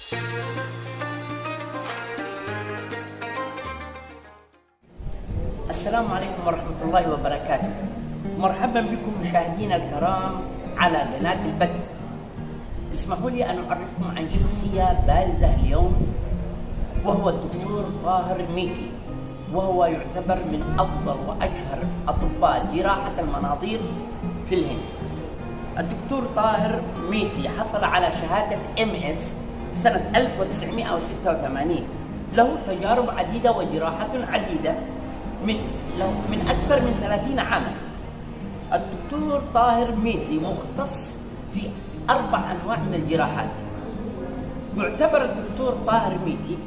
السلام عليكم ورحمة الله وبركاته. مرحبا بكم مشاهدينا الكرام على قناة البدانة. اسمحوا لي أن أعرفكم عن شخصية بارزة اليوم، وهو الدكتور طاهر ميثي، وهو يعتبر من أفضل وأشهر أطباء جراحة المناظير في الهند. الدكتور طاهر ميثي حصل على شهادة MS سنة 1986. له تجارب عديدة وجراحات عديدة من أكثر من 30 عاما. الدكتور طاهر ميثي مختص في 4 أنواع من الجراحات. يعتبر الدكتور طاهر ميثي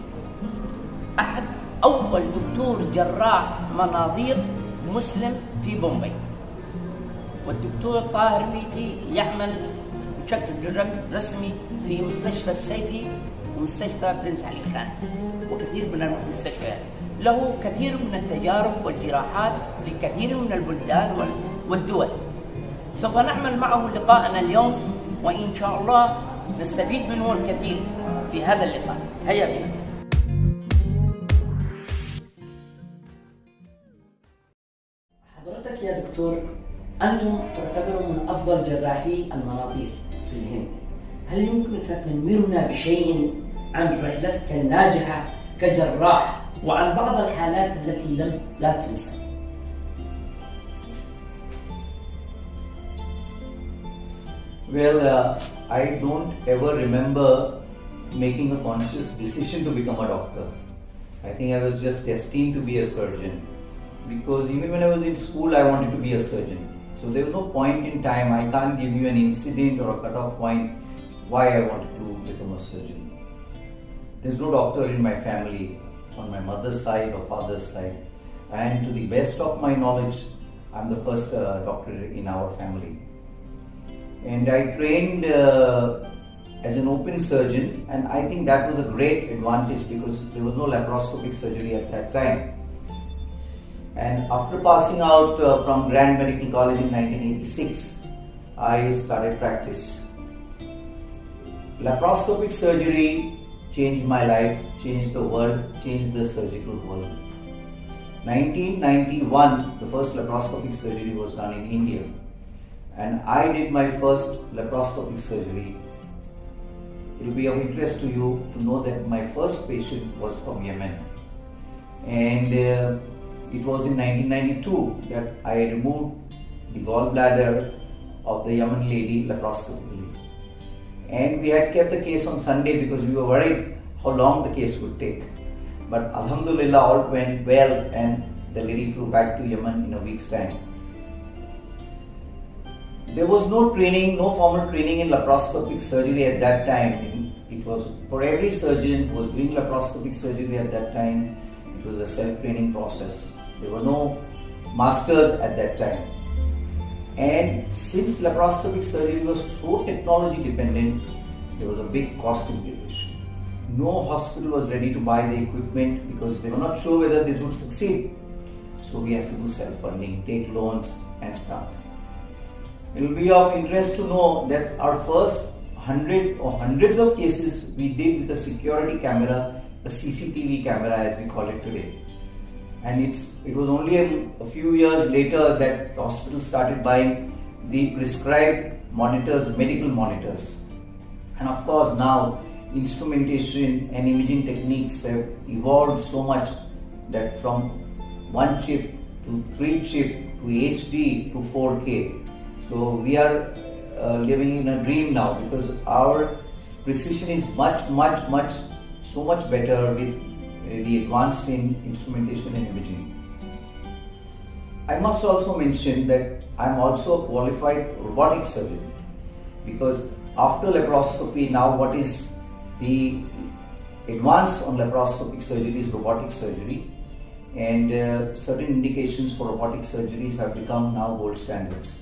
أحد أول دكتور جراح مناظير مسلم في بومباي. والدكتور طاهر ميثي يعمل بشكل رسمي في مستشفى السيفي ومستشفى برنس علي خان وكثير من المستشفيات. له كثير من التجارب والجراحات في كثير من البلدان والدول. سوف نعمل معه لقاءنا اليوم، وإن شاء الله نستفيد منه الكثير في هذا اللقاء. هيا بنا. حضرتك يا دكتور، أنتم تعتبروا من أفضل جراحي المناظير في الهند. هل يمكنك تنويرنا بشيء عن رحلتك الناجحة كجراح وعن بعض الحالات التي لا تنسى؟ Well, I don't ever remember making a conscious decision to become a doctor. I think I was just destined to be a surgeon, because even when I was in school I wanted to be a surgeon. So there was no point in time. I can't give you an incident or a cut-off point why I wanted to become a surgeon. There's no doctor in my family on my mother's side or father's side, and to the best of my knowledge I'm the first doctor in our family. And I trained as an open surgeon, and I think that was a great advantage because there was no laparoscopic surgery at that time. And after passing out from Grand Medical College in 1986, I started practice. Laparoscopic surgery changed my life, changed the world, changed the surgical world. 1991, the first laparoscopic surgery was done in India, and I did my first laparoscopic surgery. It will be of interest to you to know that my first patient was from Yemen, and it was in 1992 that I removed the gallbladder of the Yemen lady laparoscopically. And we had kept the case on Sunday because we were worried how long the case would take. But Alhamdulillah, all went well, and the lady flew back to Yemen in a week's time. There was no training, no formal training in laparoscopic surgery at that time. It was for every surgeon who was doing laparoscopic surgery at that time, it was a self-training process. There were no masters at that time. And since laparoscopic surgery was so technology dependent, there was a big cost implication. No hospital was ready to buy the equipment because they were not sure whether this would succeed. So we had to do self-funding, take loans and start. It will be of interest to know that our first 100 or hundreds of cases we did with a security camera, a CCTV camera as we call it today. And it was only a few years later that the hospital started buying the prescribed monitors, medical monitors. And of course now instrumentation and imaging techniques have evolved so much that from 1 chip to 3 chip to HD to 4K. So we are living in a dream now because our precision is so much better with the advanced in instrumentation and imaging. I must also mention that I am also a qualified robotic surgeon, because after laparoscopy now what is the advance on laparoscopic surgery is robotic surgery, and certain indications for robotic surgeries have become now gold standards.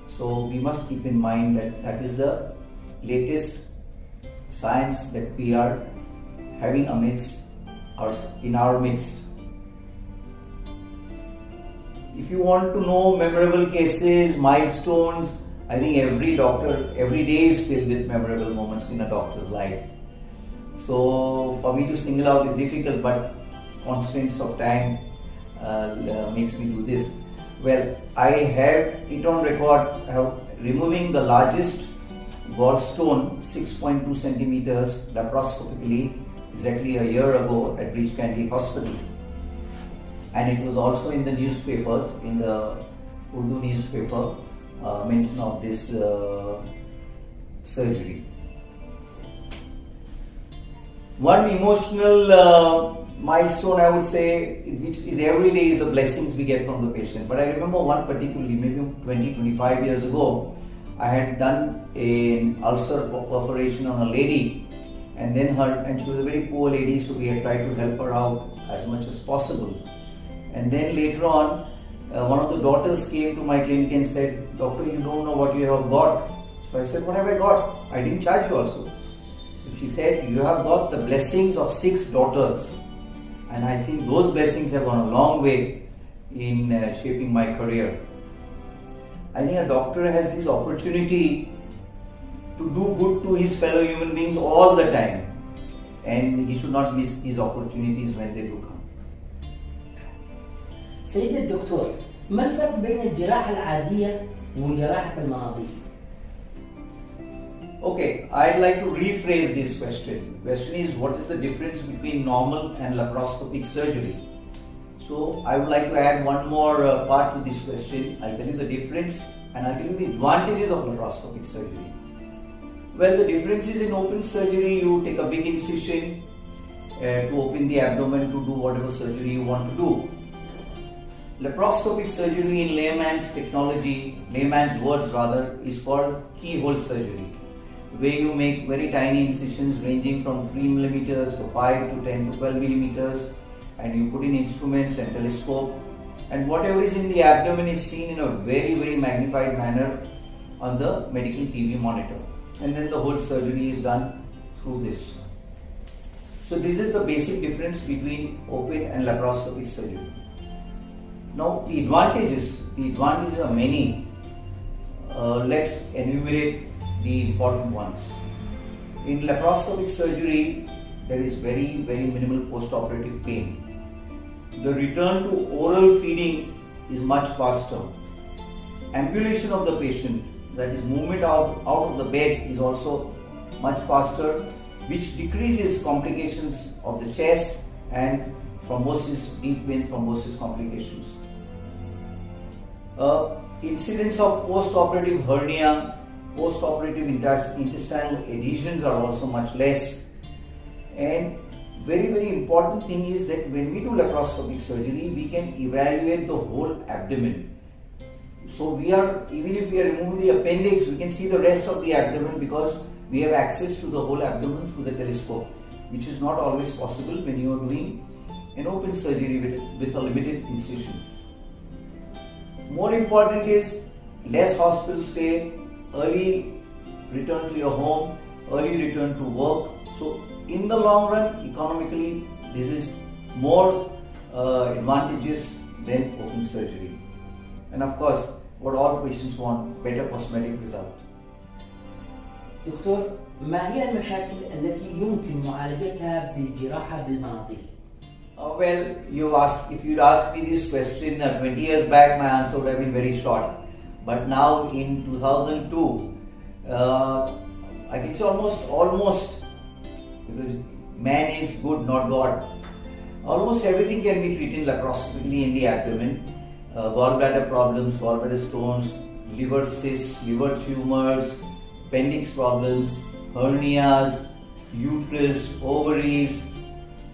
So we must keep in mind that that is the latest science that we are having in our midst. If you want to know memorable cases, milestones, I think every doctor, every day is filled with memorable moments in a doctor's life. So for me to single out is difficult, but constraints of time makes me do this. Well, I have it on record removing the largest gallstone, 6.2 centimeters, laparoscopically exactly a year ago at Breach Candy Hospital. And it was also in the newspapers, in the Urdu newspaper, mention of this surgery. One emotional milestone, I would say, which is every day, is the blessings we get from the patient. But I remember one particularly, maybe 20-25 years ago, I had done an ulcer perforation on a lady, and then she was a very poor lady, so we had tried to help her out as much as possible. And then later on, one of the daughters came to my clinic and said, "Doctor, you don't know what you have got." So I said, "What have I got? I didn't charge you also." So she said, "You have got the blessings of 6 daughters." And I think those blessings have gone a long way in shaping my career. I think a doctor has this opportunity to do good to his fellow human beings all the time, and he should not miss these opportunities when they do come. سيدي الدكتور، ما الفرق بين الجراحة العادية وجراحة المناظير؟ Okay, I'd like to rephrase this question. The question is, what is the difference between normal and laparoscopic surgery? So I would like to add one more part to this question. I'll tell you the difference and I'll tell you the advantages of laparoscopic surgery. Well, the difference is in open surgery, you take a big incision to open the abdomen to do whatever surgery you want to do. Laparoscopic surgery in layman's words rather, is called keyhole surgery, where you make very tiny incisions ranging from 3 millimeters to 5 to 10 to 12 millimeters, and you put in instruments and telescope, and whatever is in the abdomen is seen in a very, very magnified manner on the medical TV monitor, and then the whole surgery is done through this. So this is the basic difference between open and laparoscopic surgery. Now the advantages are many. Let's enumerate the important ones. In laparoscopic surgery, there is very, very minimal post-operative pain. The return to oral feeding is much faster. Ambulation of the patient, that is movement out of the bed, is also much faster, which decreases complications of the chest and thrombosis, deep vein thrombosis complications. Incidence of post-operative hernia, post-operative intestinal adhesions are also much less. And very, very important thing is that when we do laparoscopic surgery, we can evaluate the whole abdomen. So even if we are removing the appendix, we can see the rest of the abdomen because we have access to the whole abdomen through the telescope, which is not always possible when you are doing an open surgery with a limited incision. More important is less hospital stay, early return to your home, early return to work. So in the long run, economically, this is more advantageous than open surgery. And of course, what all patients want, better cosmetic result. دكتور، ما هي المشاكل التي يمكن معالجتها بالجراحة بالمناظير؟ Well, if you'd asked me this question 20 years back, my answer would have been very short. But now in 2002, I can say almost, because man is good, not God. Almost everything can be treated laparoscopically in the abdomen. Gallbladder problems, gallbladder stones, liver cysts, liver tumors, appendix problems, hernias, uterus, ovaries,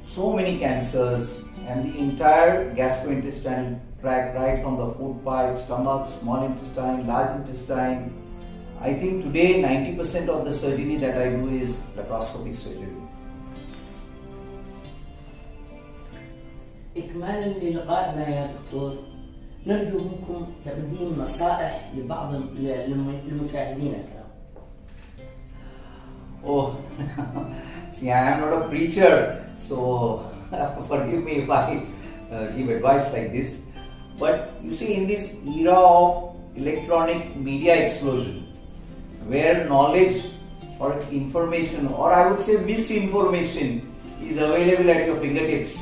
so many cancers, and the entire gastrointestinal tract, right from the food pipe, stomach, small intestine, large intestine. I think today 90% of the surgery that I do is laparoscopic surgery. إكمالا للقائنا يا دكتور، نرجو منكم تقديم نصائح لبعض المشاهدين الكرام. Oh, see, I am not a preacher, so forgive me if I give advice like this. But you see, in this era of electronic media explosion, where knowledge or information, or I would say misinformation, is available at your fingertips,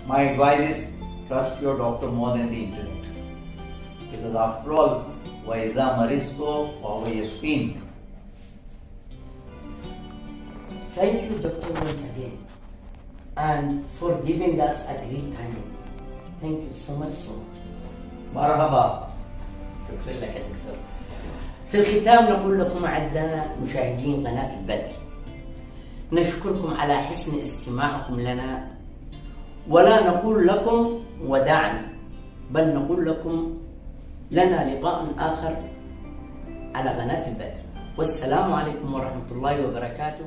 my advice is trust your doctor more than the internet. Because after all, وَإِذَا مَرِضْتُ فَهُوَ يَشْفِينِ. Thank you, Doctor, once again, and for giving us a great time. Thank you so much. مرحبا. شكرا لك يا دكتور. في الختام نقول لكم أعزائنا مشاهدين قناة البدر، نشكركم على حسن استماعكم لنا، ولا نقول لكم وداعا، بل نقول لكم لنا لقاء آخر على قناة البدر. والسلام عليكم ورحمة الله وبركاته.